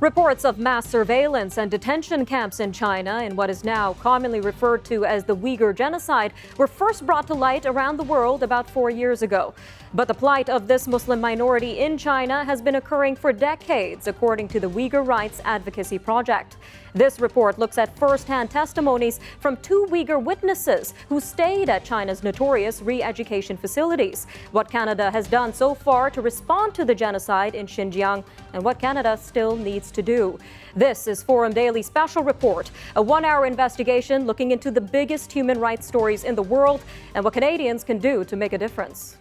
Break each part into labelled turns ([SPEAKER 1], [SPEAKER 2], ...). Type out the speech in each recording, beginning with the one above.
[SPEAKER 1] Reports of mass surveillance and detention camps in China in what is now commonly referred to as the Uyghur Genocide were first brought to light around the world about 4 years ago. But the plight of this Muslim minority in China has been occurring for decades, according to the Uyghur Rights Advocacy Project. This report looks at first-hand testimonies from 2 Uyghur witnesses who stayed at China's notorious re-education facilities, what Canada has done so far to respond to the genocide in Xinjiang, and what Canada still needs to do. This is Forum Daily Special Report, a 1-hour investigation looking into the biggest human rights stories in the world and what Canadians can do to make a difference.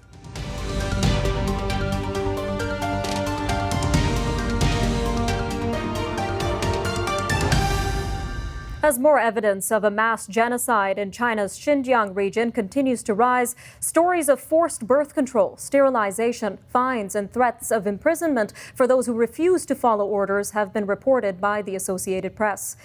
[SPEAKER 1] As more evidence of a mass genocide in China's Xinjiang region continues to rise, stories of forced birth control, sterilization, fines, and threats of imprisonment for those who refuse to follow orders have been reported by the Associated Press.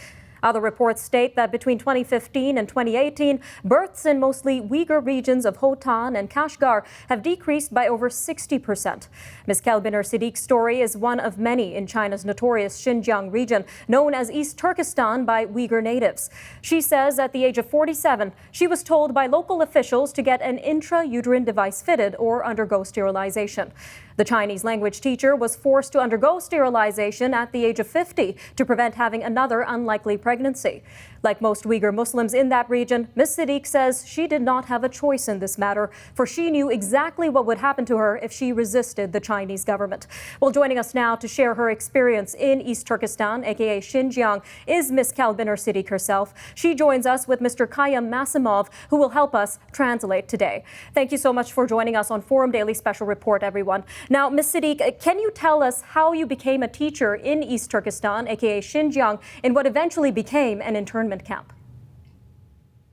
[SPEAKER 1] Other reports state that between 2015 and 2018, births in mostly Uyghur regions of Hotan and Kashgar have decreased by over 60%. Ms. Kelbiner Siddique's story is one of many in China's notorious Xinjiang region, known as East Turkestan by Uyghur natives. She says at the age of 47, she was told by local officials to get an intrauterine device fitted or undergo sterilization. The Chinese language teacher was forced to undergo sterilization at the age of 50 to prevent having another unlikely pregnancy. Like most Uyghur Muslims in that region, Ms. Siddique says she did not have a choice in this matter, for she knew exactly what would happen to her if she resisted the Chinese government. Well, joining us now to share her experience in East Turkestan, aka Xinjiang, is Ms. Kelbiner Siddique herself. She joins us with Mr. Kayam Masimov, who will help us translate today. Thank you so much for joining us on Forum Daily Special Report, everyone. Now, Ms. Siddique, can you tell us how you became a teacher in East Turkestan, aka Xinjiang, in what eventually became an internment camp?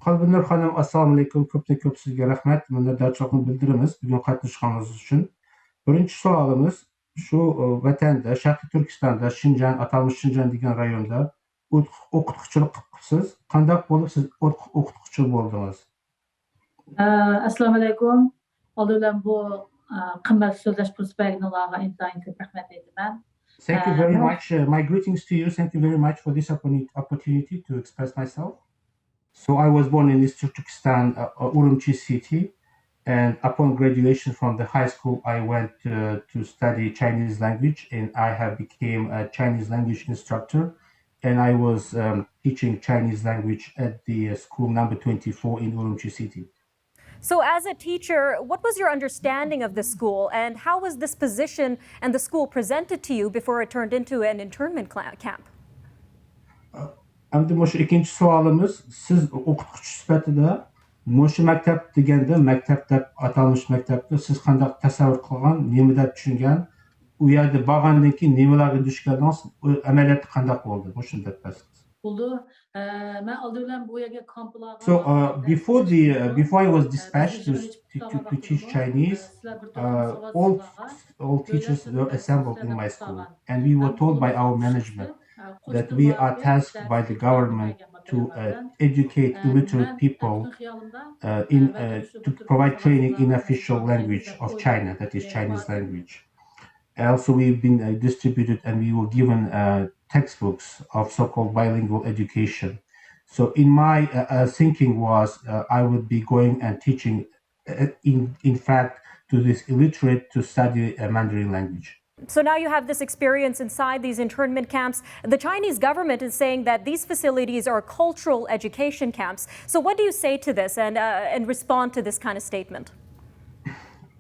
[SPEAKER 2] Qalbinur xanım, assalomu alaykum. Ko'p sizga rahmat. Minnatdorchilikni bildiramiz bugun qatnashganingiz uchun. Birinchi savolimiz shu vatanda, Sharqiy Turkistonda, Xinjiang, atalmish Xinjiang degan rayonda o'qituvchilik qilibsiz. Qanday bo'lib siz o'qituvchi bo'ldingiz?
[SPEAKER 3] Assalomu alaykum. Oldindan bu qimmat so'zlash fursatiga intayin ko'p rahmat aytaman.
[SPEAKER 2] Thank you very much. My greetings to you. Thank you very much for this opportunity to express myself. So I was born in East Turkestan, Urumqi city, and upon graduation from the high school, I went to study Chinese language, and I have became a Chinese language instructor, and I was teaching Chinese language at the school number 24 in Urumqi city.
[SPEAKER 1] So as a teacher, what was your understanding of the school, and how was this position and the school presented to you before it turned into an internment camp?
[SPEAKER 2] Endi mushu ikkinchi savolimiz, siz o'qituvchi sifatida mushu maktab deganda, maktab deb atalmish maktabda siz qanday tasavvur qilgan, nima deb tushungan, u yerda borgandan keyin nimalarga duch keldingiz, amaliyotda qanday bo'ldi? Mushunda aytasiz. So before I was dispatched to teach Chinese, all teachers were assembled in my school, and we were told by our management that we are tasked by the government to educate illiterate people to provide training in official language of China, that is Chinese language. Also, we've been distributed and we were given textbooks of so-called bilingual education. So in my thinking was I would be going and teaching, in fact, to this illiterate to study a Mandarin language.
[SPEAKER 1] So now you have this experience inside these internment camps. The Chinese government is saying that these facilities are cultural education camps. So what do you say to this and respond to this kind of statement?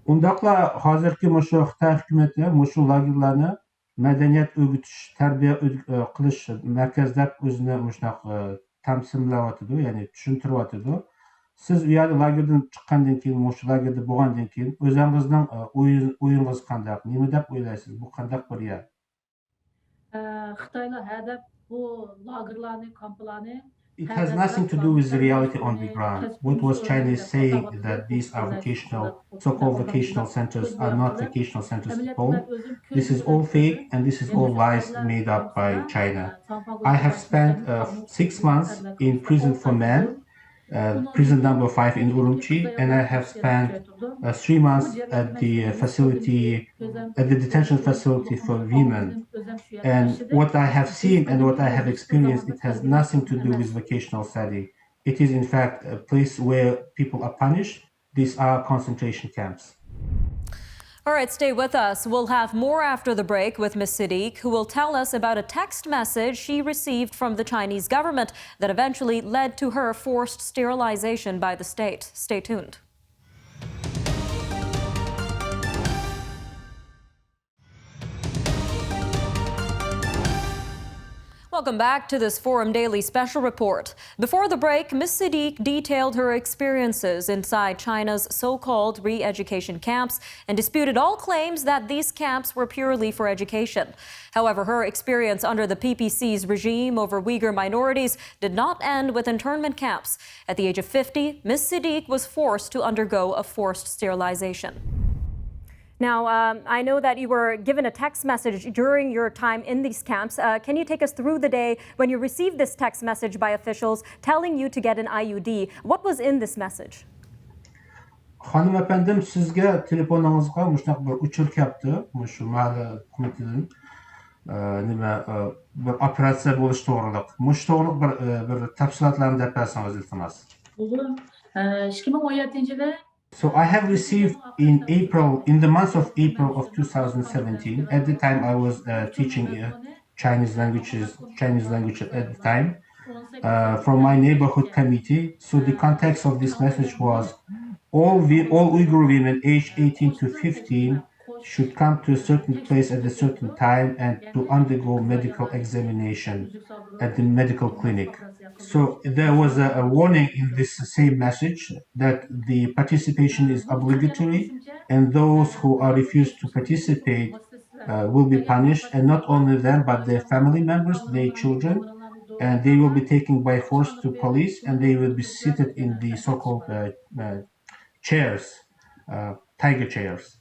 [SPEAKER 2] Undaqla hozirgi mushu Xitoy hukumati mushu lagerlarni madaniyat o'rgatish, tarbiya qilish markazlab o'zini mushunaqa tamsillayotidi, ya'ni tushuntiryotidi. Siz u yerda lagerdan chiqqandan keyin, mushu lagerda bo'lgandan keyin o'zingizning o'yingiz qanday? Nima deb o'ylaysiz? Bu qanday bir yer?
[SPEAKER 3] Xitoylar hadab bu lagerlarni, kamplarni
[SPEAKER 2] It has nothing to do with the reality on the ground. What was China saying that these are vocational, so-called vocational centers are not vocational centers at all. This is all fake and this is all lies made up by China. I have spent 6 months in prison for men, prison number 5 in Urumqi, and I have spent 3 months at the facility, at the detention facility for women. And what I have seen and what I have experienced, it has nothing to do with vocational study. It is in fact a place where people are punished. These are concentration camps.
[SPEAKER 1] All right, stay with us. We'll have more after the break with Ms. Siddiq, who will tell us about a text message she received from the Chinese government that eventually led to her forced sterilization by the state. Stay tuned. Welcome back to this Forum Daily special report. Before the break, Ms. Siddiq detailed her experiences inside China's so-called re-education camps and disputed all claims that these camps were purely for education. However, her experience under the PPC's regime over Uyghur minorities did not end with internment camps. At the age of 50, Ms. Siddiq was forced to undergo a forced sterilization. Now, I know that you were given a text message during your time in these camps. Can you take us through the day when you received this text message by officials telling you to get an IUD? What was in this message?
[SPEAKER 2] Hanım efendim, sizge telefonunuzga muştaq bir uçurk yaptı. Muşu mali komitinin nima bir operatsiya bo'lish to'g'riliq. Mush to'g'riliq bir tafsilotlarni deb bersangiz iltimos.
[SPEAKER 3] Bu 2017 yılı
[SPEAKER 2] So I have received in the month of April of 2017. At the time, I was teaching Chinese language at the time from my neighborhood committee. So the context of this message was all Uyghur women aged 18 to 15 should come to a certain place at a certain time and to undergo medical examination at the medical clinic. So there was a warning in this same message that the participation is obligatory and those who are refused to participate will be punished, and not only them but their family members, their children, and they will be taken by force to police and they will be seated in the so-called chairs, tiger chairs.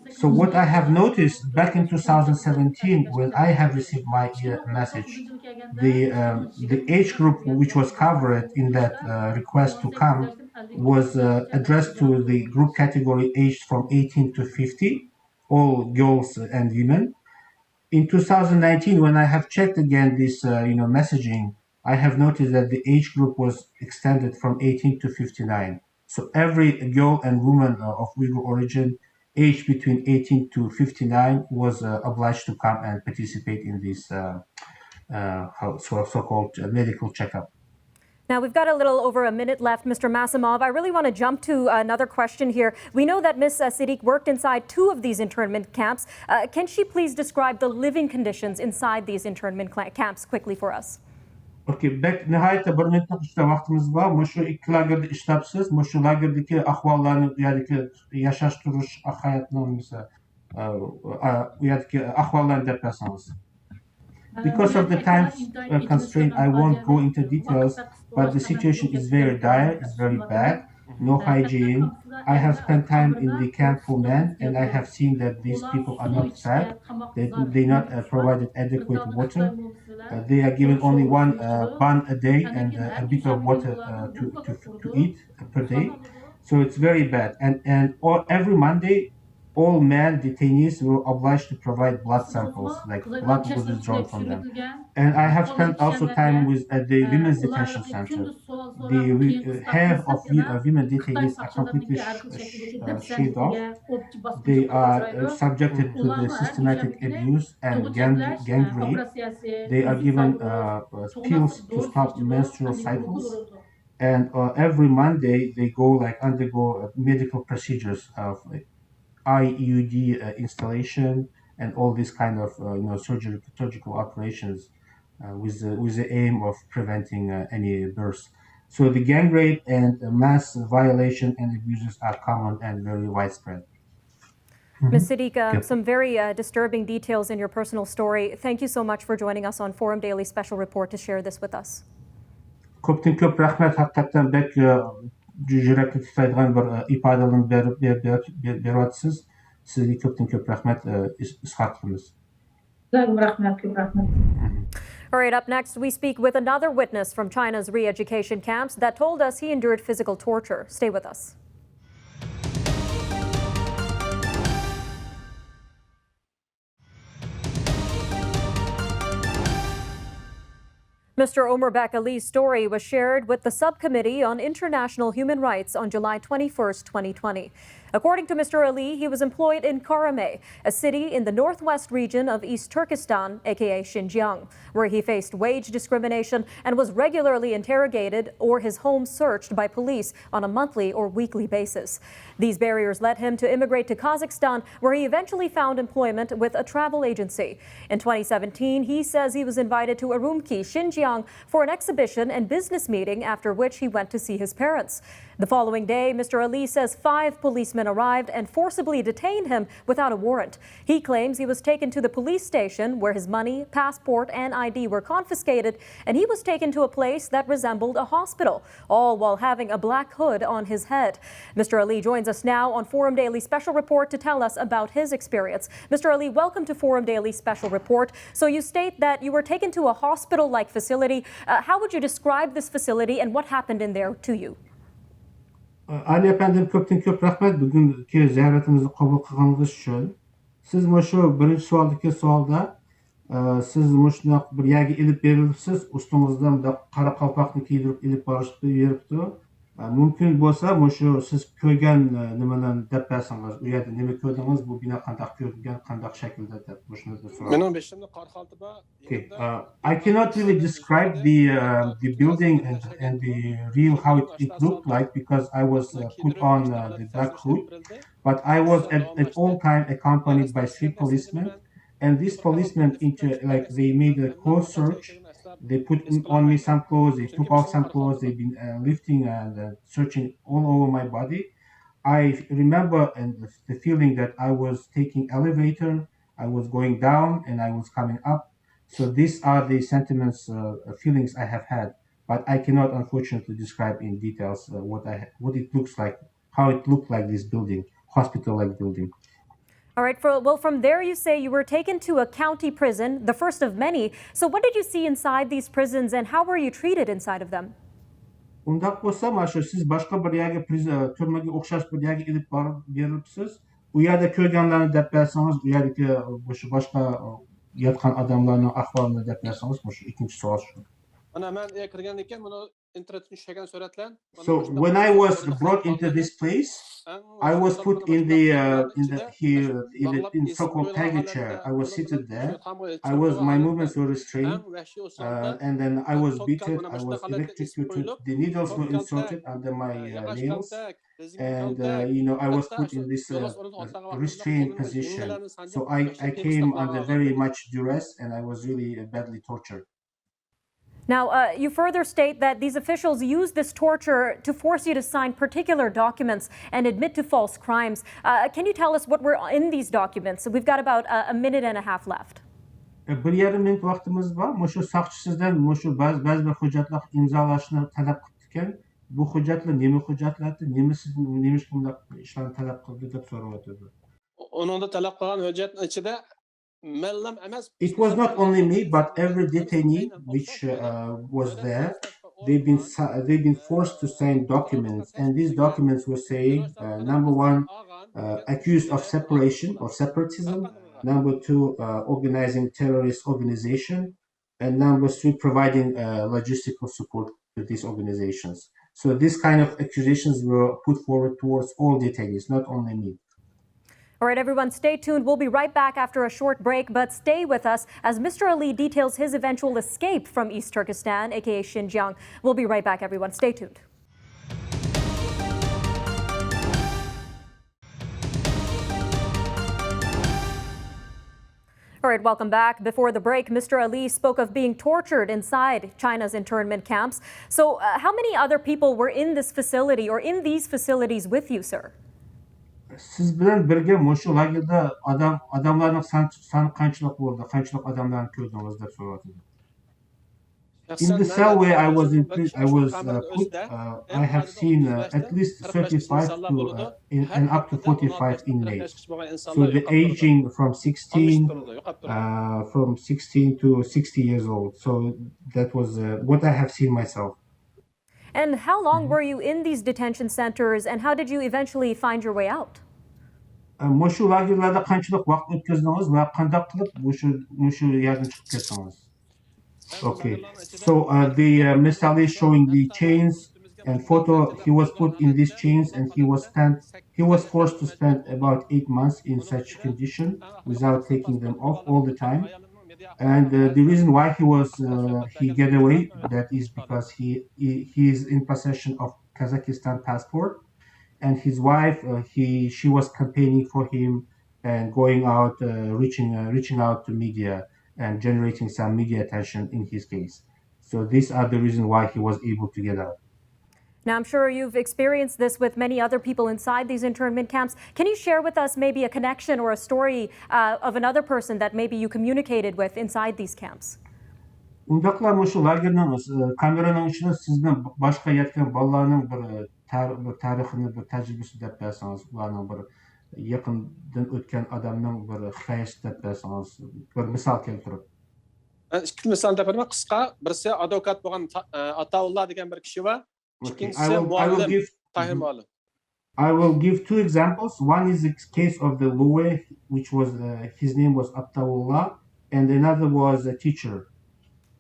[SPEAKER 2] So what I have noticed back in 2017, when I have received my message, the age group which was covered in that request to come was addressed to the group category aged from 18 to 50, all girls and women. In 2019, when I have checked again this messaging, I have noticed that the age group was extended from 18 to 59. So every girl and woman of Uyghur origin aged between 18 to 59 was obliged to come and participate in this so-called medical checkup.
[SPEAKER 1] Now, we've got a little over a minute left, Mr. Masimov. I really want to jump to another question here. We know that Ms. Siddiq worked inside 2 of these internment camps. Can she please describe the living conditions inside these internment camps quickly for us?
[SPEAKER 2] Okay, back nihayetde bir minutlik işte vaktimiz var. Muşu iki lagerde işlapsiz. Muşu lagerdeki ahvallarını, uyadaki yaşaş duruş hayatının mesela uyadaki ahvallarını dep bersangiz. Because of the time constraint, I won't go into details, but the situation is very dire, it's very bad, no hygiene. I have spent time in the camp for men, and I have seen that these people are not fed, they're not provided adequate water. They are given only one bun a day and a bit of water to eat per day. So it's very bad. And every Monday, all men detainees were obliged to provide blood samples, like blood was drawn from them. And I have spent also time at the women's detention center. The hair of women detainees are completely shaved off. They are subjected to the systematic abuse and gang rape. They are given pills to stop menstrual cycles. And every Monday they undergo medical procedures of IUD installation and all these kind of surgical operations with the aim of preventing any births. So the gang rape and mass violation and abuses are common and very widespread.
[SPEAKER 1] Ms. Siddiq, some very disturbing details in your personal story. Thank you so much for joining us on Forum Daily Special Report to share this with us.
[SPEAKER 2] Köpten köp rahmet, hakikaten bek yürekli tutaydigan bir ifadelerini beryapsiz. Sizga köpten köp rahmet izhor qilamiz.
[SPEAKER 3] Rahmat, ko'p rahmat.
[SPEAKER 1] All right, up next, we speak with another witness from China's re-education camps that told us he endured physical torture. Stay with us. Mr. Omar Bek Ali's story was shared with the Subcommittee on International Human Rights on July 21st, 2020. According to Mr. Ali, he was employed in Karame, a city in the northwest region of East Turkestan, aka Xinjiang, where he faced wage discrimination and was regularly interrogated or his home searched by police on a monthly or weekly basis. These barriers led him to immigrate to Kazakhstan, where he eventually found employment with a travel agency. In 2017, he says he was invited to Urumqi, Xinjiang, for an exhibition and business meeting, after which he went to see his parents. The following day, Mr. Ali says 5 policemen arrived and forcibly detained him without a warrant. He claims he was taken to the police station where his money, passport, and ID were confiscated, and he was taken to a place that resembled a hospital, all while having a black hood on his head. Mr. Ali joins us now on Forum Daily Special Report to tell us about his experience. Mr. Ali, welcome to Forum Daily Special Report. So you state that you were taken to a hospital-like facility. How would you describe this facility and what happened in there to you?
[SPEAKER 2] Ali efendim köp rahmet bugünkü ziyaretimizni qabul qilganingiz uchun. Siz shu birinchi savolda siz shundoq bir yerga ilib berilibsiz, ustingizdan qora qalpoqni kiydirib ilib beribdi. Mumkin bo'lsa shu siz ko'rgan nimalarni deb bersangiz, u yerda nima ko'rdingiz, bu bino qanday ko'rilgan, qanday shaklda deb shuni so'rayman.
[SPEAKER 4] Mening beshimda qor qalti bor.
[SPEAKER 2] I cannot really describe the building and the real how it looked like because I was put on the dark hood, but I was at all time accompanied by 3 policemen, and these policemen they made a close search. They put on me some clothes, they took off some clothes, they've been lifting and searching all over my body. I remember the feeling that I was taking elevator, I was going down and I was coming up. So these are the sentiments, feelings I have had, but I cannot unfortunately describe in details what it looks like, how it looked like this building, hospital-like building.
[SPEAKER 1] All right, well, from there you say you were taken to a county prison, the first of many. So what did you see inside these prisons and how were you treated inside of them?
[SPEAKER 2] Undaq bo'lsa, mana siz boshqa bir yerga turmaga o'xshash bir yerga ilib borib berilibsiz. U yerda ko'rganlarni deb bersangiz, u yerdagi shu boshqa yotgan odamlarning ahvolini deb bersangiz, shu ikkinchi savol shu.
[SPEAKER 4] Ana men kirgandan keyin buni internetga tushgan suratlar.
[SPEAKER 2] So when I was brought into this place, I was put in the so-called tiger chair. I was seated there. My movements were restrained, and then I was beaten. I was electrocuted. The needles were inserted under my nails, and I was put in this restrained position. So I came under very much duress, and I was really badly tortured.
[SPEAKER 1] Now, you further state that these officials use this torture to force you to sign particular documents and admit to false crimes. Can you tell us what were in these documents? So we've got about a minute and a half left.
[SPEAKER 2] Bir yarım minut vaqtimiz bor. Shu soqchisizdan shu ba'zi bir hujjatlar imzolashni talab qilib ekan. Bu hujjatlar nima hujjatlardi? Nima bunday ishlarni talab qildi deb so'rayotdi.
[SPEAKER 4] Uningda talab qilgan hujjatning ichida
[SPEAKER 2] it was not only me, but every detainee which was there. They've been forced to sign documents, and these documents were saying, number 1, accused of separation or separatism. Number 2, organizing terrorist organization, and number 3, providing logistical support to these organizations. So these kind of accusations were put forward towards all detainees, not only me.
[SPEAKER 1] All right, everyone, stay tuned. We'll be right back after a short break, but stay with us as Mr. Ali details his eventual escape from East Turkestan, aka Xinjiang. We'll be right back, everyone. Stay tuned. All right, welcome back. Before the break, Mr. Ali spoke of being tortured inside China's internment camps. So how many other people were in this facility or in these facilities with you, sir?
[SPEAKER 2] Siz bilan birga shu lagerda odamlarning soni qanchalik bo'ldi? Qanchalik odamlarni ko'rdingiz deb so'rayapti. In the cell where I was put, I have seen at least 35 to and up to 45 inmates. So the aging from 16 to 60 years old. So that was what I have seen myself.
[SPEAKER 1] And how long were you in these detention centers, and how did you eventually find your way out?
[SPEAKER 2] Мушу лагерьларда қаншалық уақыт өткіздіңіз ва қандай қылып мушу yerden çıkıp kеттіңіз? Okay, so the Mr. Ali is showing the chains and photo. He was put in these chains and he was forced to spend about 8 months in such condition without taking them off all the time. And the reason why he get away, that is because he is in possession of Kazakhstan passport, and his wife she was campaigning for him and going out reaching out to media and generating some media attention in his case. So these are the reasons why he was able to get out.
[SPEAKER 1] Now, I'm sure you've experienced this with many other people inside these internment camps. Can you share with us maybe a connection or a story of another person that maybe you communicated with inside these camps?
[SPEAKER 2] Ундақлар мұшы лагерінің камераның ішінде сіздің башқа еткен балаларының бір тарихыны, бір тәжірибесі деп берсеңіз, олардың бір yakından өткен адамның бір хикаясы деп берсеңіз, бір misal keltirib.
[SPEAKER 4] İki misal da bermek kısa. Birisi advokat bo'lgan Ataullah degan bir kishi va ikkinchisi muallim Tahir muallim.
[SPEAKER 2] I will give two examples. One is the case of the lawyer, which was his name was Ataullah, and another was a teacher.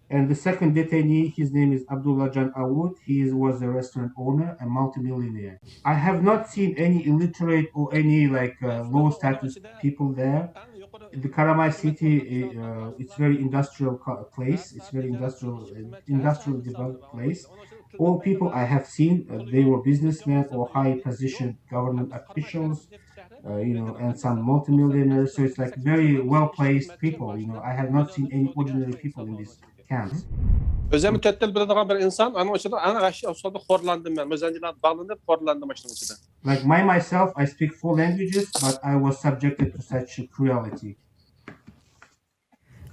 [SPEAKER 2] And the second detainee, his name is Abdullah Jan Awood. He was a restaurant owner, a multimillionaire. I have not seen any illiterate or any low status people there. The Karamay city, it's very industrial place. It's very industrial developed place. All people I have seen, they were businessmen or high positioned government officials, and some multimillionaires. So it's like very well placed people. I have not seen any ordinary people in this camps.
[SPEAKER 4] Özümü töttel biladigan bir insan, anın içinde ana aşağıda xorlandım ben. Özenciler bağlanıp xorlandım aşağıda içinde.
[SPEAKER 2] Like myself, I speak 4 languages, but I was subjected to such cruelty.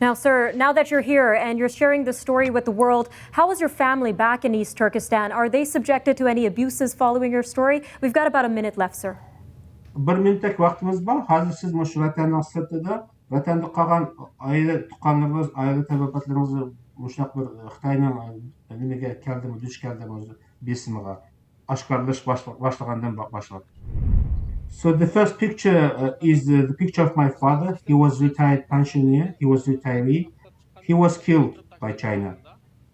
[SPEAKER 1] Now, sir, now that you're here and you're sharing this story with the world, how is your family back in East Turkestan? Are they subjected to any abuses following your story? We've got about a minute left, sir.
[SPEAKER 2] Bir minutlik vaqtimiz bor. Hozir siz mush vatanning sirtida, vatanda qolgan oila tuqqanlarimiz, oila tababatlarimizni mushaq bir Xitoyning nimaga keldimi, duch keldimi o'zi besimiga oshkorlash boshlagandan boshlab. So the first picture is the picture of my father. He was retired pensioner. He was retiree. He was killed by China.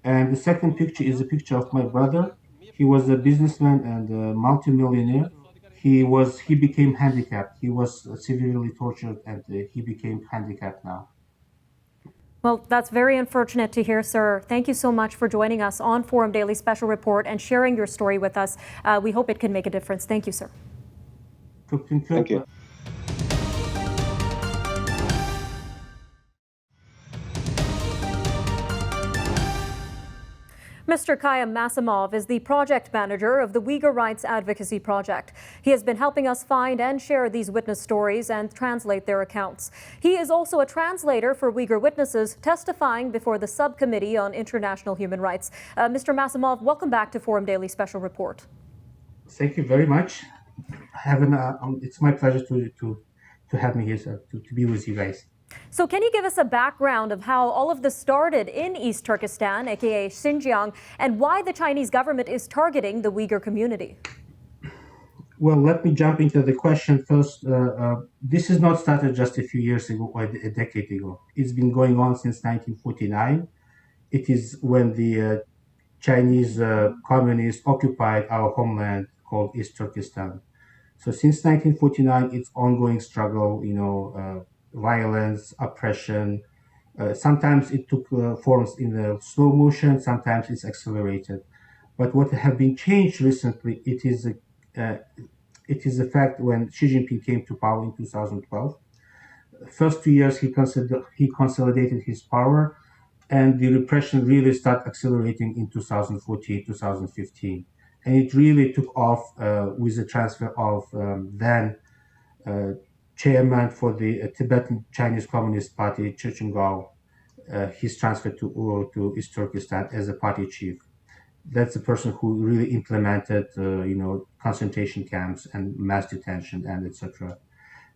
[SPEAKER 2] And the second picture is a picture of my brother. He was a businessman and a multimillionaire. He became handicapped. He was severely tortured and he became handicapped now.
[SPEAKER 1] Well, that's very unfortunate to hear, sir. Thank you so much for joining us on Forum Daily Special Report and sharing your story with us. We hope it can make a difference. Thank you, sir.
[SPEAKER 2] Thank you.
[SPEAKER 1] Mr. Kayam Masimov is the project manager of the Uyghur Rights Advocacy Project. He has been helping us find and share these witness stories and translate their accounts. He is also a translator for Uyghur witnesses testifying before the Subcommittee on International Human Rights. Mr. Masimov, welcome back to Forum Daily Special Report.
[SPEAKER 2] Thank you very much. It's my pleasure to have me here, sir, to be with you guys.
[SPEAKER 1] So can you give us a background of how all of this started in East Turkestan, aka Xinjiang, and why the Chinese government is targeting the Uyghur community?
[SPEAKER 2] Well, let me jump into the question first. This is not started just a few years ago or a decade ago. It's been going on since 1949. It is when the Chinese communists occupied our homeland called East Turkestan. So since 1949, it's ongoing struggle, violence, oppression. Sometimes it took forms in the slow motion, sometimes it's accelerated. But what have been changed recently, it is the fact when Xi Jinping came to power in 2012. First 2 years he consolidated his power, and the repression really started accelerating in 2014, 2015. And it really took off with the transfer of then chairman for the Tibetan Chinese Communist Party, Chechengao, he's transferred to East Turkestan as a party chief. That's the person who really implemented, concentration camps and mass detention and etc.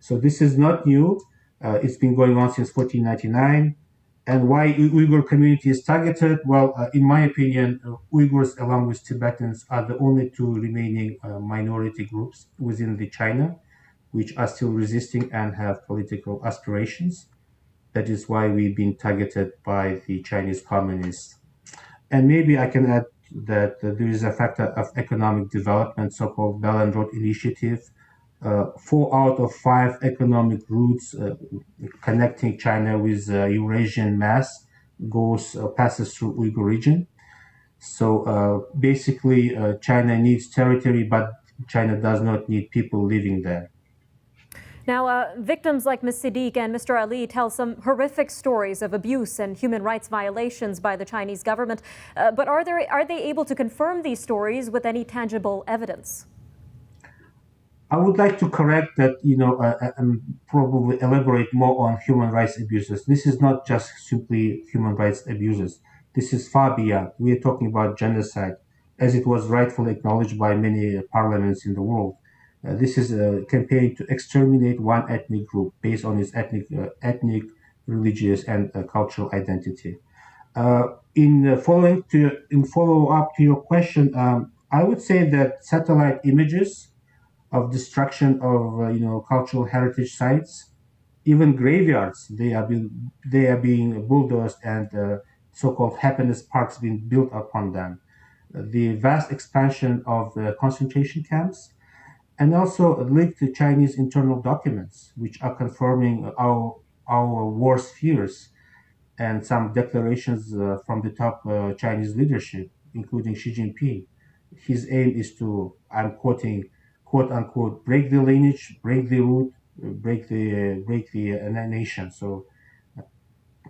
[SPEAKER 2] So this is not new. It's been going on since 1499. And why Uyghur community is targeted? Well, in my opinion, Uyghurs along with Tibetans are the only two remaining minority groups within the China, which are still resisting and have political aspirations. That is why we've been targeted by the Chinese communists. And maybe I can add that there is a factor of economic development, so-called Belt and Road Initiative. 4 out of 5 economic routes connecting China with Eurasian mass passes through Uyghur region. So basically, China needs territory, but China does not need people living there.
[SPEAKER 1] Now, victims like Ms. Siddiq and Mr. Ali tell some horrific stories of abuse and human rights violations by the Chinese government. But are they able to confirm these stories with any tangible evidence?
[SPEAKER 2] I would like to correct that, and probably elaborate more on human rights abuses. This is not just simply human rights abuses. This is far beyond. We are talking about genocide, as it was rightfully acknowledged by many parliaments in the world. This is a campaign to exterminate one ethnic group based on its ethnic, religious, and cultural identity. In follow-up to your question, I would say that satellite images of destruction of cultural heritage sites, even graveyards, they are being bulldozed and so-called happiness parks being built upon them. The vast expansion of the concentration camps, and also linked to Chinese internal documents, which are confirming our worst fears, and some declarations from the top Chinese leadership, including Xi Jinping. His aim is to, I'm quoting, quote unquote, break the lineage, break the root, break the nation. So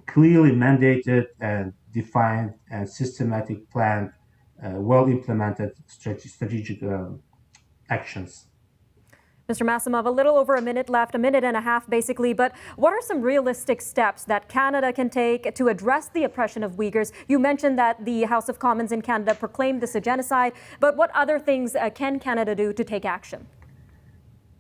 [SPEAKER 2] clearly mandated and defined and systematic planned, well implemented strategic actions.
[SPEAKER 1] Mr. Massimov, a little over a minute left, a minute and a half basically, but what are some realistic steps that Canada can take to address the oppression of Uyghurs? You mentioned that the House of Commons in Canada proclaimed this a genocide, but what other things can Canada do to take action?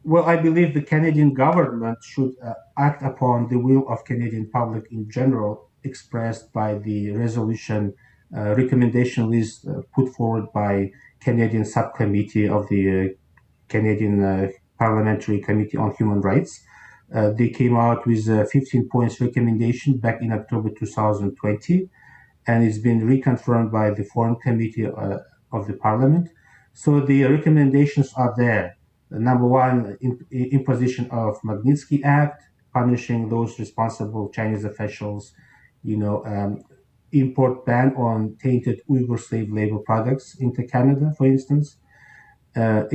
[SPEAKER 2] Well, I believe the Canadian government should act upon the will of Canadian public in general, expressed by the resolution recommendation list put forward by Canadian subcommittee of the Canadian Parliamentary Committee on Human Rights. They came out with a 15 points recommendation back in October 2020, and it's been reconfirmed by the Foreign Committee of the Parliament. So the recommendations are there. Number one, imposition of Magnitsky Act, punishing those responsible Chinese officials, import ban on tainted Uyghur slave labor products into Canada, for instance.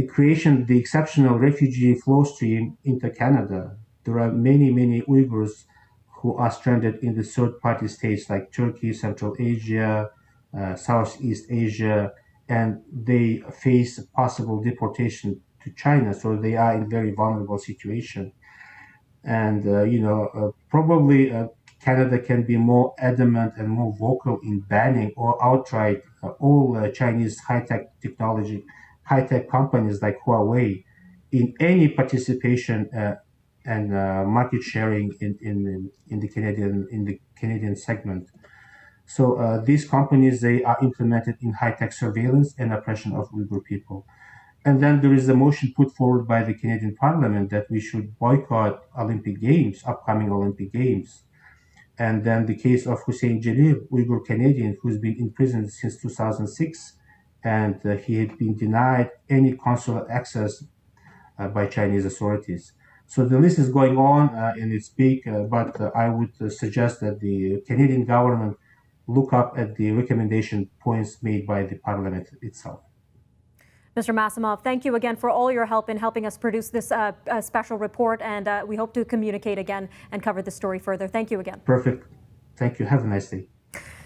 [SPEAKER 2] Creation of the exceptional refugee flow stream into Canada. There are many Uyghurs who are stranded in the third-party states like Turkey, Central Asia, Southeast Asia, and they face possible deportation to China. So they are in very vulnerable situation. And, probably Canada can be more adamant and more vocal in banning or outright all Chinese high-tech companies like Huawei in any participation and market sharing in the Canadian segment. So these companies, they are implemented in high-tech surveillance and oppression of Uyghur people. And then there is a motion put forward by the Canadian Parliament that we should boycott upcoming Olympic Games. And then the case of Hussein Jalil, Uyghur Canadian, who's been in prison since 2006, and he had been denied any consular access by Chinese authorities. So the list is going on and it's big, but I would suggest that the Canadian government look up at the recommendation points made by the Parliament itself.
[SPEAKER 1] Mr. Massimov, thank you again for all your help in helping us produce this special report, and we hope to communicate again and cover the story further. Thank you again.
[SPEAKER 2] Perfect. Thank you. Have a nice day.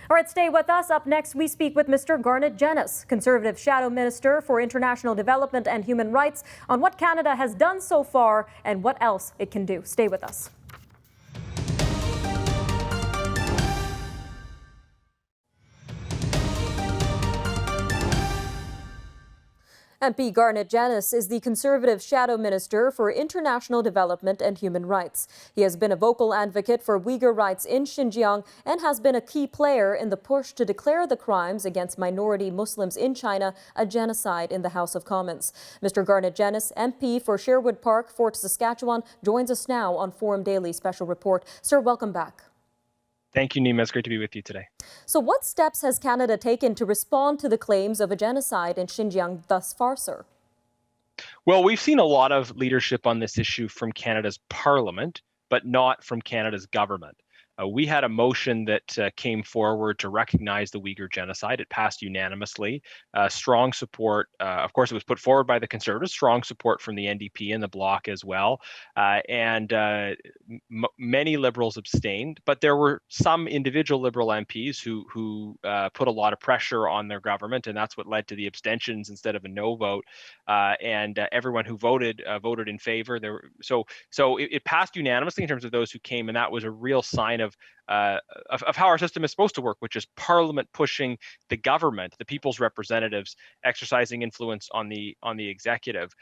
[SPEAKER 1] All right, stay with us. Up next, we speak with Mr. Garnet Jenis, Conservative Shadow Minister for International Development and Human Rights, on what Canada has done so far and what else it can do. Stay with us. MP Garnet Janis is the Conservative Shadow Minister for International Development and Human Rights. He has been a vocal advocate for Uyghur rights in Xinjiang and has been a key player in the push to declare the crimes against minority Muslims in China a genocide in the House of Commons. Mr. Garnet Janis, MP for Sherwood Park, Fort Saskatchewan, joins us now on Forum Daily Special Report. Sir, welcome back.
[SPEAKER 5] Thank you, Nima. It's great to be with you today.
[SPEAKER 1] So what steps has Canada taken to respond to the claims of a genocide in Xinjiang thus far, sir?
[SPEAKER 5] Well, we've seen a lot of leadership on this issue from Canada's Parliament, but not from Canada's government. We had a motion that came forward to recognize the Uyghur Genocide. It passed unanimously. Strong support, of course, it was put forward by the Conservatives, strong support from the NDP and the Bloc as well. Many Liberals abstained, but there were some individual Liberal MPs who put a lot of pressure on their government, and that's what led to the abstentions instead of a no vote. Everyone who voted voted in favor. So it passed unanimously in terms of those who came, and that was a real sign of how our system is supposed to work, which is Parliament pushing the government, the people's representatives, exercising influence on the executive.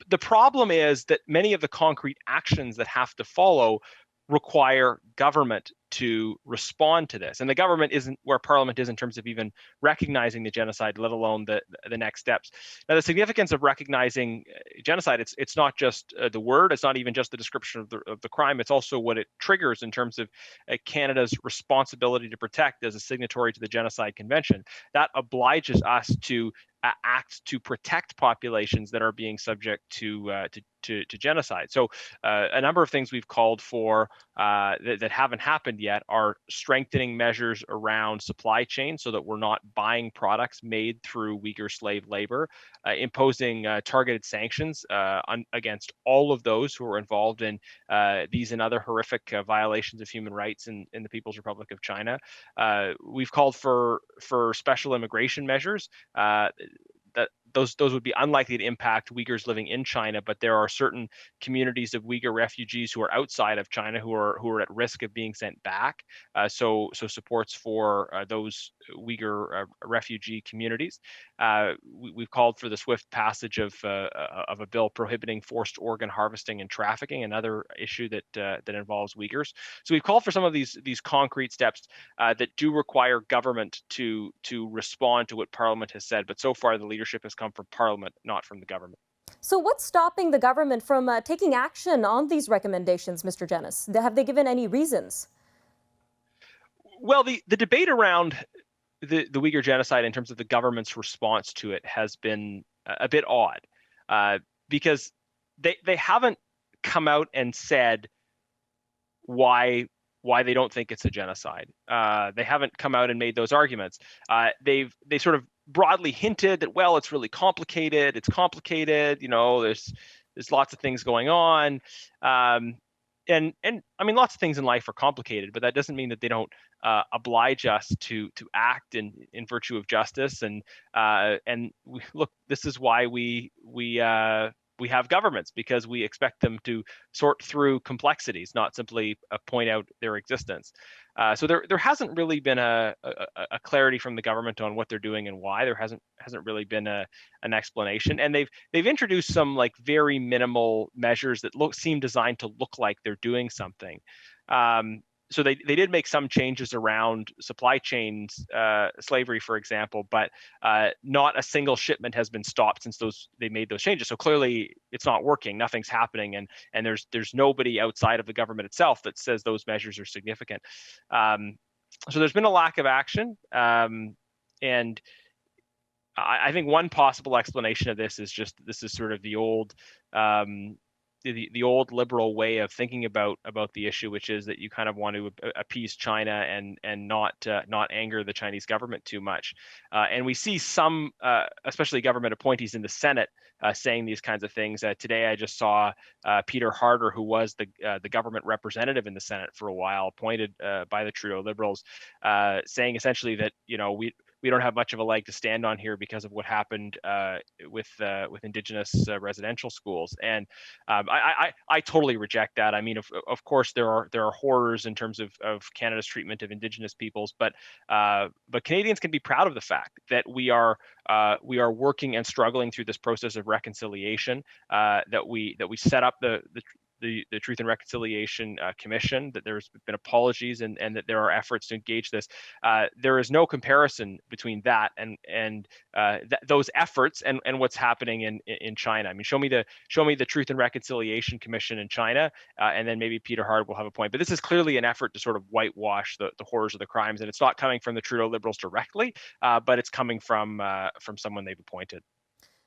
[SPEAKER 5] The problem is that many of the concrete actions that have to follow require government to respond to this. And the government isn't where Parliament is in terms of even recognizing the genocide, let alone the next steps. Now, the significance of recognizing genocide, it's not just the word, it's not even just the description of the crime, it's also what it triggers in terms of Canada's responsibility to protect as a signatory to the Genocide Convention. That obliges us to act to protect populations that are being subject to genocide. So a number of things we've called for that haven't happened yet are strengthening measures around supply chain so that we're not buying products made through Uyghur slave labor, imposing targeted sanctions against all of those who are involved in these and other horrific violations of human rights in the People's Republic of China. We've called for special immigration measures. Those would be unlikely to impact Uyghurs living in China, but there are certain communities of Uyghur refugees who are outside of China who are at risk of being sent back. So supports for those Uyghur refugee communities. We've called for the swift passage of a bill prohibiting forced organ harvesting and trafficking, another issue that involves Uyghurs. So we've called for some of these concrete steps that do require government to respond to what Parliament has said. But so far, the leadership has come from Parliament, not from the government.
[SPEAKER 1] So what's stopping the government from taking action on these recommendations, Mr. Janis? Have they given any reasons?
[SPEAKER 5] Well, the debate around the Uyghur Genocide in terms of the government's response to it has been a bit odd because they haven't come out and said why they don't think it's a genocide. They haven't come out and made those arguments. They sort of broadly hinted that, well, it's really complicated. It's complicated. You know, there's lots of things going on. And I mean, lots of things in life are complicated, but that doesn't mean that they don't oblige us to act in virtue of justice. And look, this is why we have governments, because we expect them to sort through complexities, not simply point out their existence. So there hasn't really been a clarity from the government on what they're doing and why. There hasn't really been an explanation, and they've introduced some like very minimal measures that seem designed to look like they're doing something. So they did make some changes around supply chains, slavery, for example, but not a single shipment has been stopped since they made those changes. So clearly it's not working. Nothing's happening, and there's nobody outside of the government itself that says those measures are significant. So there's been a lack of action, and I think one possible explanation of this is sort of the old. The old liberal way of thinking about the issue, which is that you kind of want to appease China and not anger the Chinese government too much. And we see some, especially government appointees in the Senate, saying these kinds of things. Today, I just saw Peter Harder, who was the government representative in the Senate for a while, appointed by the Trudeau Liberals, saying essentially that we don't have much of a leg to stand on here because of what happened with Indigenous residential schools. And I totally reject that. I mean, of course, there are horrors in terms of Canada's treatment of Indigenous peoples, but Canadians can be proud of the fact that we are working and struggling through this process of reconciliation, that we set up the Truth and Reconciliation Commission, that there's been apologies and that there are efforts to engage this. There is no comparison between that and those efforts and what's happening in China. I mean, show me the Truth and Reconciliation Commission in China, and then maybe Peter Hard will have a point. But this is clearly an effort to sort of whitewash the horrors of the crimes, and it's not coming from the Trudeau Liberals directly, but it's coming from someone they've appointed.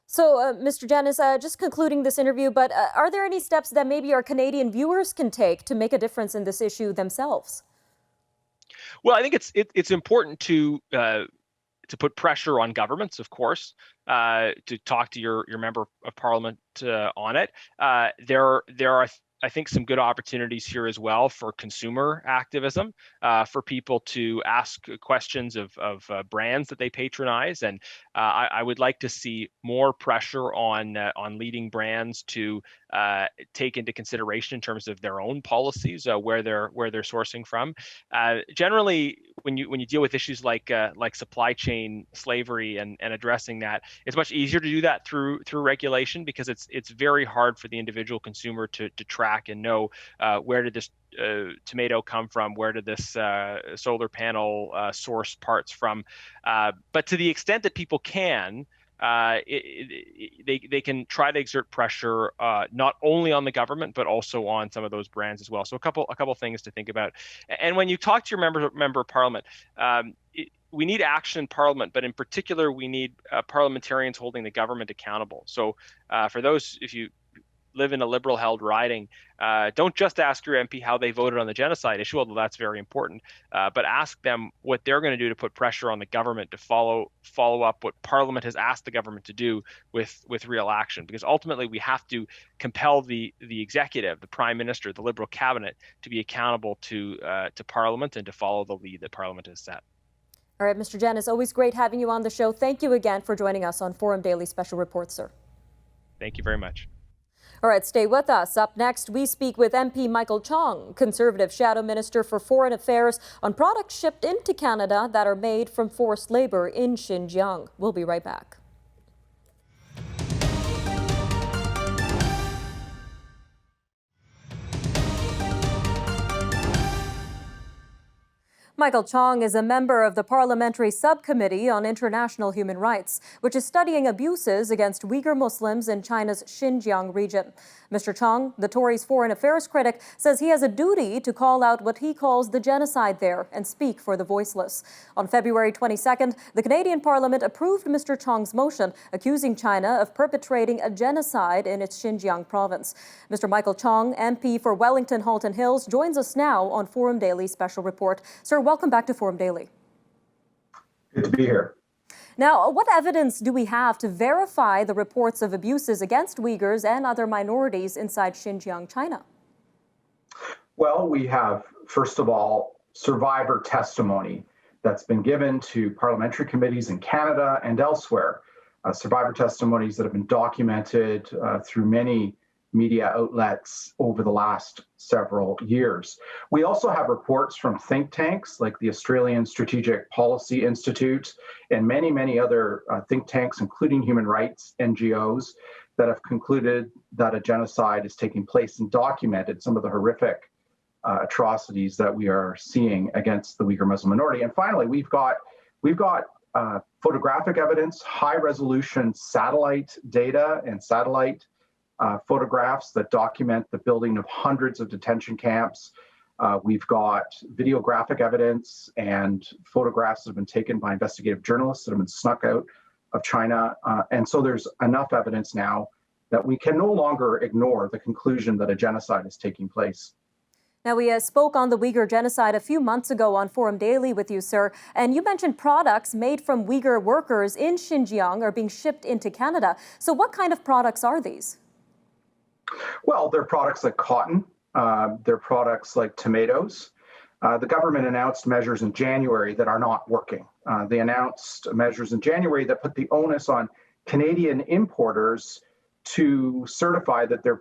[SPEAKER 1] So, Mr. Janis, just concluding this interview, but are there any steps that maybe our Canadian viewers can take to make a difference in this issue themselves?
[SPEAKER 5] Well, I think it's important to put pressure on governments, of course, to talk to your member of parliament on it. There are, I think, some good opportunities here as well for consumer activism, for people to ask questions of brands that they patronize, and I would like to see more pressure on leading brands to take into consideration in terms of their own policies where they're sourcing from. Generally, when you deal with issues like supply chain slavery and addressing that, it's much easier to do that through regulation, because it's very hard for the individual consumer to track and know where did this tomato come from, where did this solar panel source parts from. But to the extent that people can, they can try to exert pressure not only on the government but also on some of those brands as well. So a couple things to think about. And when you talk to your member of parliament, we need action in Parliament, but in particular, we need parliamentarians holding the government accountable. So for those, if you live in a Liberal-held riding, don't just ask your MP how they voted on the genocide issue, although that's very important, but ask them what they're going to do to put pressure on the government to follow up what Parliament has asked the government to do with real action. Because ultimately, we have to compel the executive, the Prime Minister, the Liberal cabinet, to be accountable to Parliament and to follow the lead that Parliament has set.
[SPEAKER 1] All right, Mr. Janis, always great having you on the show. Thank you again for joining us on Forum Daily Special Report, sir.
[SPEAKER 5] Thank you very much.
[SPEAKER 1] All right, stay with us. Up next, we speak with MP Michael Chong, Conservative Shadow Minister for Foreign Affairs, on products shipped into Canada that are made from forced labor in Xinjiang. We'll be right back. Michael Chong is a member of the Parliamentary Subcommittee on International Human Rights, which is studying abuses against Uyghur Muslims in China's Xinjiang region. Mr. Chong, the Tories' foreign affairs critic, says he has a duty to call out what he calls the genocide there and speak for the voiceless. On February 22nd, the Canadian Parliament approved Mr. Chong's motion accusing China of perpetrating a genocide in its Xinjiang province. Mr. Michael Chong, MP for Wellington Halton Hills, joins us now on Forum Daily Special Report. Sir, welcome back to Forum Daily.
[SPEAKER 6] Good to be here.
[SPEAKER 1] Now, what evidence do we have to verify the reports of abuses against Uyghurs and other minorities inside Xinjiang, China?
[SPEAKER 6] Well, we have, first of all, survivor testimony that's been given to parliamentary committees in Canada and elsewhere. Survivor testimonies that have been documented through many media outlets over the last several years. We also have reports from think tanks like the Australian Strategic Policy Institute and many, many other think tanks, including human rights NGOs, that have concluded that a genocide is taking place and documented some of the horrific atrocities that we are seeing against the Uyghur Muslim minority. And finally, we've got photographic evidence, high resolution satellite data and satellite photographs that document the building of hundreds of detention camps. We've got videographic evidence and photographs that have been taken by investigative journalists that have been snuck out of China. And so there's enough evidence now that we can no longer ignore the conclusion that a genocide is taking place.
[SPEAKER 1] Now, we spoke on the Uyghur Genocide a few months ago on Forum Daily with you, sir, and you mentioned products made from Uyghur workers in Xinjiang are being shipped into Canada. So what kind of products are these?
[SPEAKER 6] Well, they're products like cotton, they're products like tomatoes, The government announced measures in January that are not working. They announced measures in January that put the onus on Canadian importers to certify that their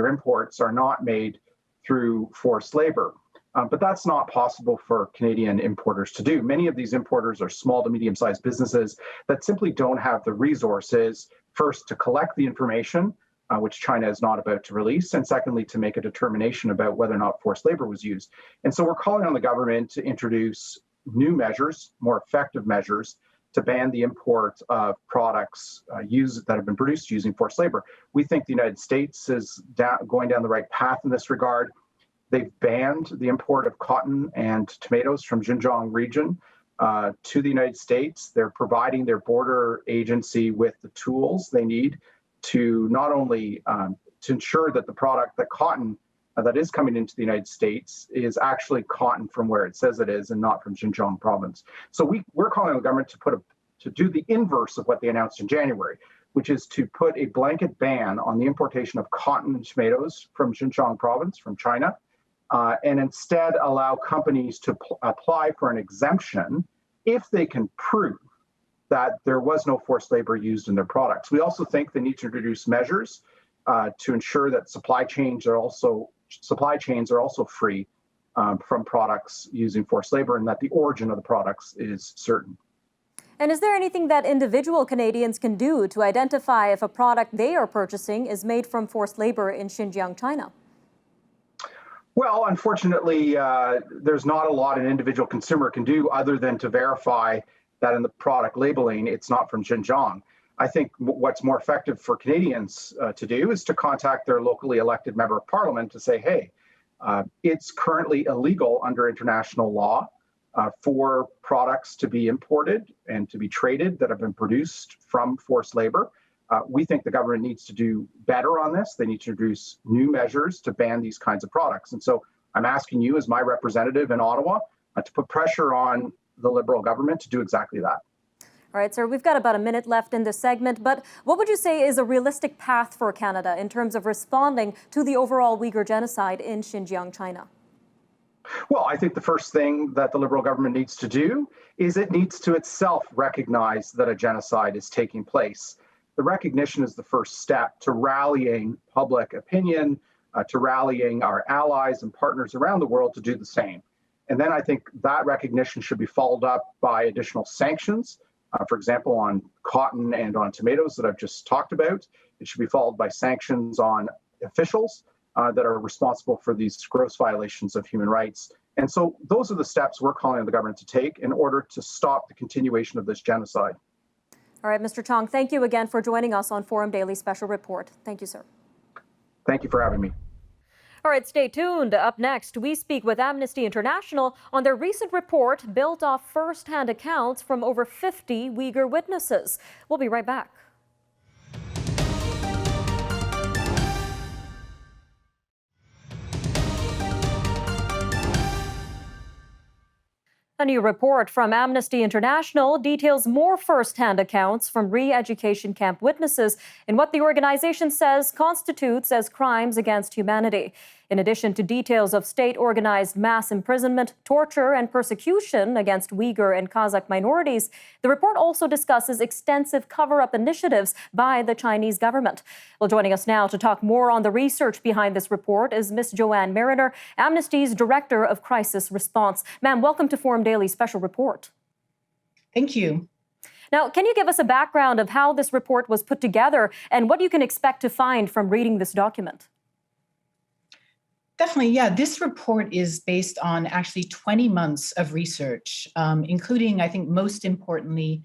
[SPEAKER 6] imports are not made through forced labor. But that's not possible for Canadian importers to do. Many of these importers are small to medium-sized businesses that simply don't have the resources, first, to collect the information, which China is not about to release, and secondly, to make a determination about whether or not forced labor was used. And so we're calling on the government to introduce new measures, more effective measures, to ban the import of products that have been produced using forced labor. We think the United States is going down the right path in this regard. They've banned the import of cotton and tomatoes from Xinjiang region to the United States. They're providing their border agency with the tools they need to not only to ensure that the cotton that is coming into the United States is actually cotton from where it says it is and not from Xinjiang province. So we're calling on the government to do the inverse of what they announced in January, which is to put a blanket ban on the importation of cotton and tomatoes from Xinjiang province, from China, and instead allow companies to apply for an exemption if they can prove that there was no forced labor used in their products. We also think they need to introduce measures to ensure that supply chains are also free from products using forced labor, and that the origin of the products is certain.
[SPEAKER 1] And is there anything that individual Canadians can do to identify if a product they are purchasing is made from forced labor in Xinjiang, China?
[SPEAKER 6] Well, unfortunately, there's not a lot an individual consumer can do other than to verify that in the product labeling, it's not from Xinjiang. I think what's more effective for Canadians to do is to contact their locally elected member of parliament to say, hey, it's currently illegal under international law for products to be imported and to be traded that have been produced from forced labor. We think the government needs to do better on this. They need to introduce new measures to ban these kinds of products. And so I'm asking you as my representative in Ottawa to put pressure on the Liberal government to do exactly that.
[SPEAKER 1] All right, sir, we've got about a minute left in this segment, but what would you say is a realistic path for Canada in terms of responding to the overall Uyghur genocide in Xinjiang, China?
[SPEAKER 6] Well, I think the first thing that the Liberal government needs to do is it needs to itself recognize that a genocide is taking place. The recognition is the first step to rallying public opinion, to rallying our allies and partners around the world to do the same. And then I think that recognition should be followed up by additional sanctions, for example, on cotton and on tomatoes that I've just talked about. It should be followed by sanctions on officials that are responsible for these gross violations of human rights. And so those are the steps we're calling on the government to take in order to stop the continuation of this genocide.
[SPEAKER 1] All right, Mr. Chong, thank you again for joining us on Forum Daily Special Report. Thank you, sir.
[SPEAKER 6] Thank you for having me.
[SPEAKER 1] All right, stay tuned. Up next, we speak with Amnesty International on their recent report built off first-hand accounts from over 50 Uyghur witnesses. We'll be right back. A new report from Amnesty International details more first-hand accounts from re-education camp witnesses in what the organization says constitutes as crimes against humanity. In addition to details of state-organized mass imprisonment, torture, and persecution against Uyghur and Kazakh minorities, the report also discusses extensive cover-up initiatives by the Chinese government. Well, joining us now to talk more on the research behind this report is Ms. Joanne Mariner, Amnesty's Director of Crisis Response. Ma'am, welcome to Forum Daily Special Report.
[SPEAKER 7] Thank you.
[SPEAKER 1] Now, can you give us a background of how this report was put together and what you can expect to find from reading this document?
[SPEAKER 7] Definitely, yeah. This report is based on actually 20 months of research, including, I think most importantly,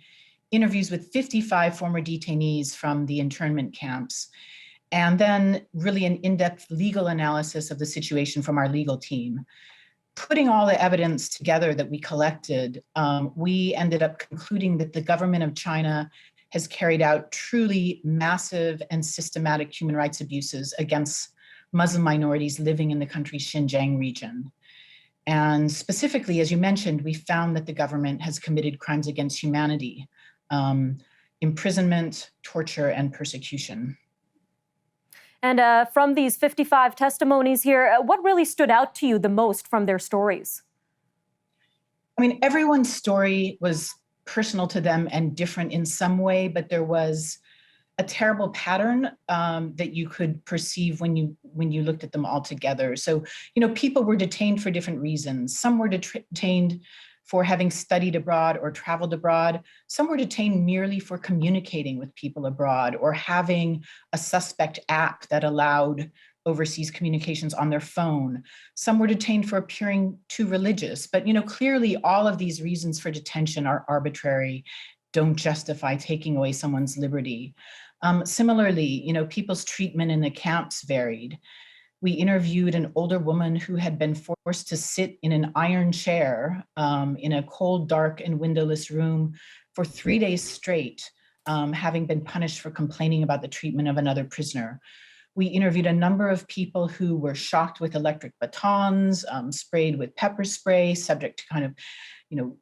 [SPEAKER 7] interviews with 55 former detainees from the internment camps, and then really an in-depth legal analysis of the situation from our legal team. Putting all the evidence together that we collected, we ended up concluding that the government of China has carried out truly massive and systematic human rights abuses against Muslim minorities living in the country's Xinjiang region. And specifically, as you mentioned, we found that the government has committed crimes against humanity, imprisonment, torture, and persecution.
[SPEAKER 1] And from these 55 testimonies here, what really stood out to you the most from their stories?
[SPEAKER 7] I mean, everyone's story was personal to them and different in some way, but there was a terrible pattern that you could perceive when you looked at them all together. So, people were detained for different reasons. Some were detained for having studied abroad or traveled abroad. Some were detained merely for communicating with people abroad or having a suspect app that allowed overseas communications on their phone. Some were detained for appearing too religious. But, clearly all of these reasons for detention are arbitrary, don't justify taking away someone's liberty. Similarly, people's treatment in the camps varied. We interviewed an older woman who had been forced to sit in an iron chair in a cold, dark, and windowless room for 3 days straight, having been punished for complaining about the treatment of another prisoner. We interviewed a number of people who were shocked with electric batons, sprayed with pepper spray, subject to kind of,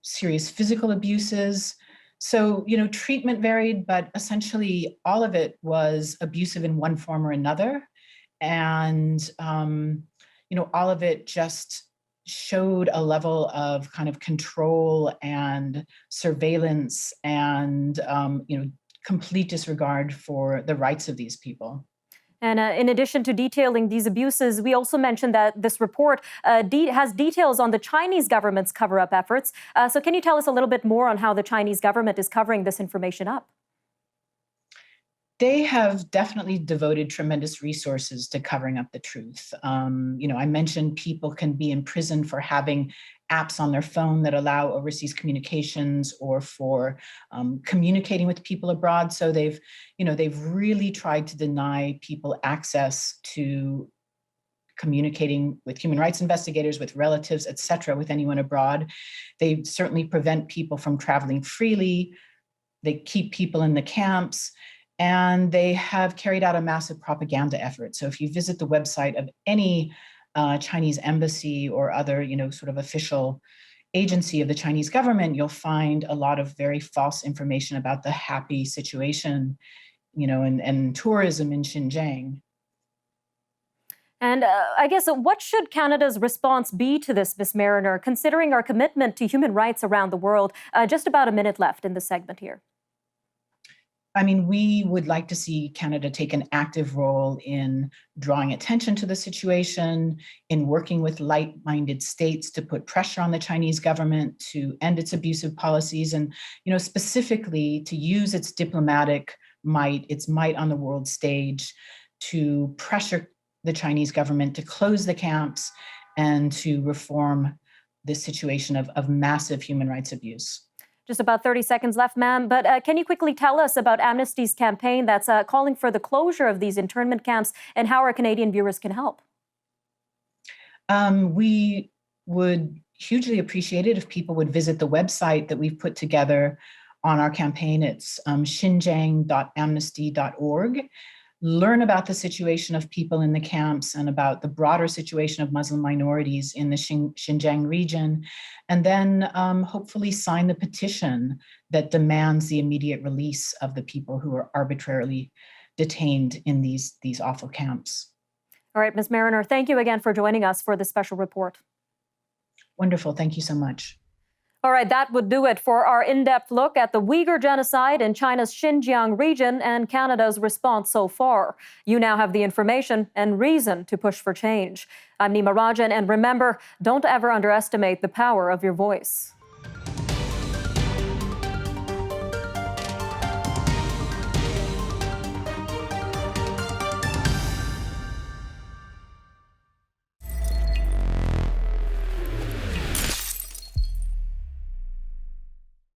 [SPEAKER 7] serious physical abuses. So, treatment varied, but essentially all of it was abusive in one form or another. And, all of it just showed a level of kind of control and surveillance and, complete disregard for the rights of these people.
[SPEAKER 1] And in addition to detailing these abuses, we also mentioned that this report has details on the Chinese government's cover-up efforts. So can you tell us a little bit more on how the Chinese government is covering this information up?
[SPEAKER 7] They have definitely devoted tremendous resources to covering up the truth. I mentioned people can be imprisoned for having apps on their phone that allow overseas communications or for communicating with people abroad. So they've really tried to deny people access to communicating with human rights investigators, with relatives, et cetera, with anyone abroad. They certainly prevent people from traveling freely. They keep people in the camps. And they have carried out a massive propaganda effort. So if you visit the website of any Chinese embassy or other, sort of official agency of the Chinese government, you'll find a lot of very false information about the happy situation, and tourism in Xinjiang.
[SPEAKER 1] And I guess, what should Canada's response be to this, Ms. Mariner, considering our commitment to human rights around the world? Just about a minute left in the segment here.
[SPEAKER 7] I mean, we would like to see Canada take an active role in drawing attention to the situation, in working with like-minded states to put pressure on the Chinese government to end its abusive policies, and, specifically to use its diplomatic might, its might on the world stage, to pressure the Chinese government to close the camps and to reform this situation of massive human rights abuse.
[SPEAKER 1] Just about 30 seconds left, ma'am. But can you quickly tell us about Amnesty's campaign that's calling for the closure of these internment camps and how our Canadian viewers can help?
[SPEAKER 7] We would hugely appreciate it if people would visit the website that we've put together on our campaign. It's xinjiang.amnesty.org. Learn about the situation of people in the camps and about the broader situation of Muslim minorities in the Xinjiang region, and then hopefully sign the petition that demands the immediate release of the people who are arbitrarily detained in these awful camps.
[SPEAKER 1] All right, Ms. Mariner, thank you again for joining us for this special report.
[SPEAKER 7] Wonderful. Thank you so much.
[SPEAKER 1] All right, that would do it for our in-depth look at the Uyghur Genocide in China's Xinjiang region and Canada's response so far. You now have the information and reason to push for change. I'm Nima Rajan, and remember, don't ever underestimate the power of your voice.